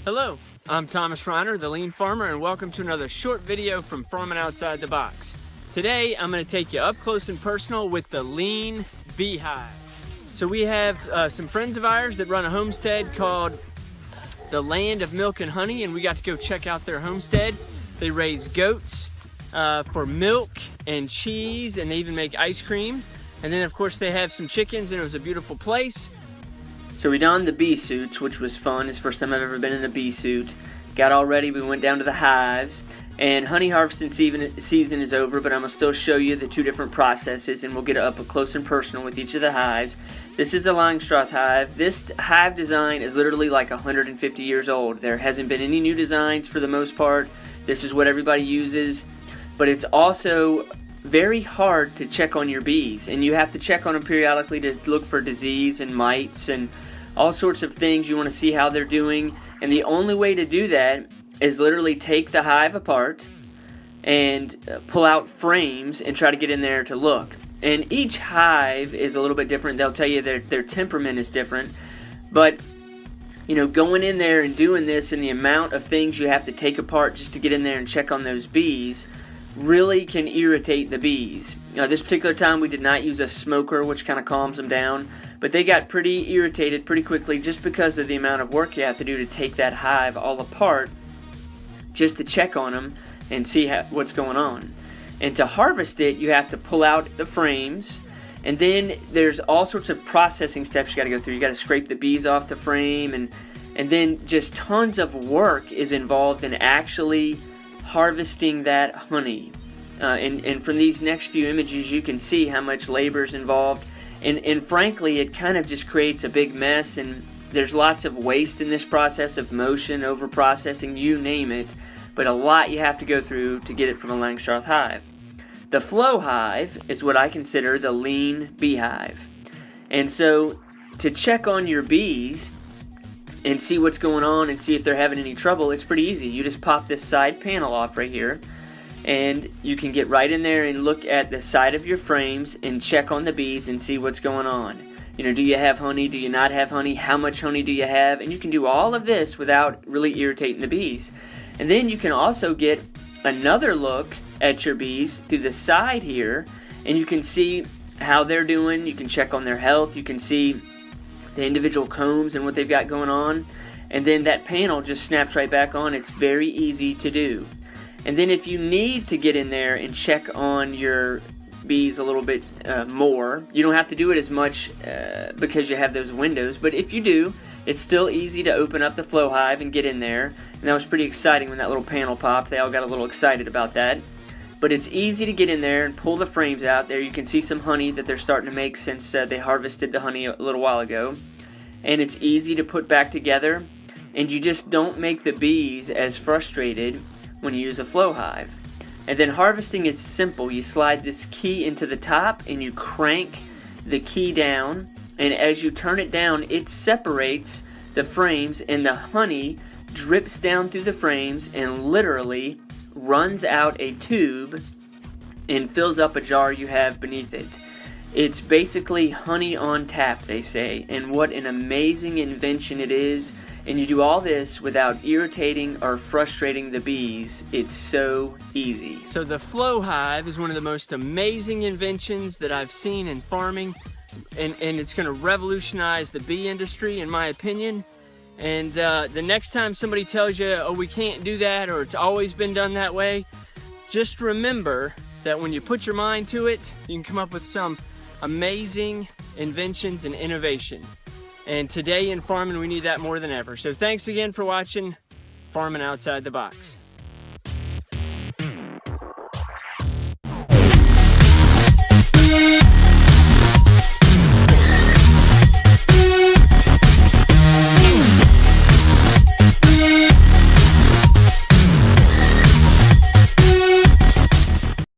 Hello, I'm Thomas Reiner, the Lean Farmer, and welcome to another short video from Farming Outside the Box. Today, I'm going to take you up close and personal with the Lean Beehive. So we have some friends of ours that run a homestead called the Land of Milk and Honey, and we got to go check out their homestead. They raise goats for milk and cheese, and they even make ice cream. And then of course they have some chickens, and it was a beautiful place. So we donned the bee suits, which was fun. It's the first time I've ever been in a bee suit. Got all ready, we went down to the hives. And honey harvesting season is over, but I'm going to still show you the two different processes, and we'll get up close and personal with each of the hives. This is a Langstroth hive. This hive design is literally like 150 years old. There hasn't been any new designs for the most part. This is what everybody uses. But it's also very hard to check on your bees, and you have to check on them periodically to look for disease and mites and all sorts of things. You want to see how they're doing, and the only way to do that is literally take the hive apart and pull out frames and try to get in there to look. And each hive is a little bit different. They'll tell you their temperament is different, but you know, going in there and doing this and the amount of things you have to take apart just to get in there and check on those bees really can irritate the bees. This particular time we did not use a smoker, which kind of calms them down, but they got pretty irritated pretty quickly just because of the amount of work you have to do to take that hive all apart just to check on them and see what's going on. And to harvest it, you have to pull out the frames, and then there's all sorts of processing steps you got to go through. You got to scrape the bees off the frame, and then just tons of work is involved in actually harvesting that honey. And from these next few images, you can see how much labor is involved. And frankly, it kind of just creates a big mess, and there's lots of waste in this process of motion, over processing, you name it. But a lot you have to go through to get it from a Langstroth hive. The Flow Hive is what I consider the lean beehive. And so to check on your bees and see what's going on and see if they're having any trouble, it's pretty easy. You just pop this side panel off right here, and you can get right in there and look at the side of your frames and check on the bees and see what's going on. You know, do you have honey? Do you not have honey? How much honey do you have? And you can do all of this without really irritating the bees. And then you can also get another look at your bees through the side here, and you can see how they're doing. You can check on their health. You can see the individual combs and what they've got going on. And then that panel just snaps right back on. It's very easy to do. And then if you need to get in there and check on your bees a little bit more, you don't have to do it as much because you have those windows. But if you do, it's still easy to open up the Flow Hive and get in there. And that was pretty exciting when that little panel popped. They all got a little excited about that. But it's easy to get in there and pull the frames out. There you can see some honey that they're starting to make since they harvested the honey a little while ago. And it's easy to put back together. And you just don't make the bees as frustrated when you use a Flow Hive. And then harvesting is simple. You slide this key into the top and you crank the key down. And as you turn it down, it separates the frames, and the honey drips down through the frames and literally runs out a tube and fills up a jar you have beneath it. It's basically honey on tap, they say, and what an amazing invention it is. And you do all this without irritating or frustrating the bees. It's so easy. So the Flow Hive is one of the most amazing inventions that I've seen in farming, and it's going to revolutionize the bee industry, in my opinion. And the next time somebody tells you, oh, we can't do that, or it's always been done that way, just remember that when you put your mind to it, you can come up with some amazing inventions and innovation. And today in farming, we need that more than ever. So thanks again for watching Farming Outside the Box.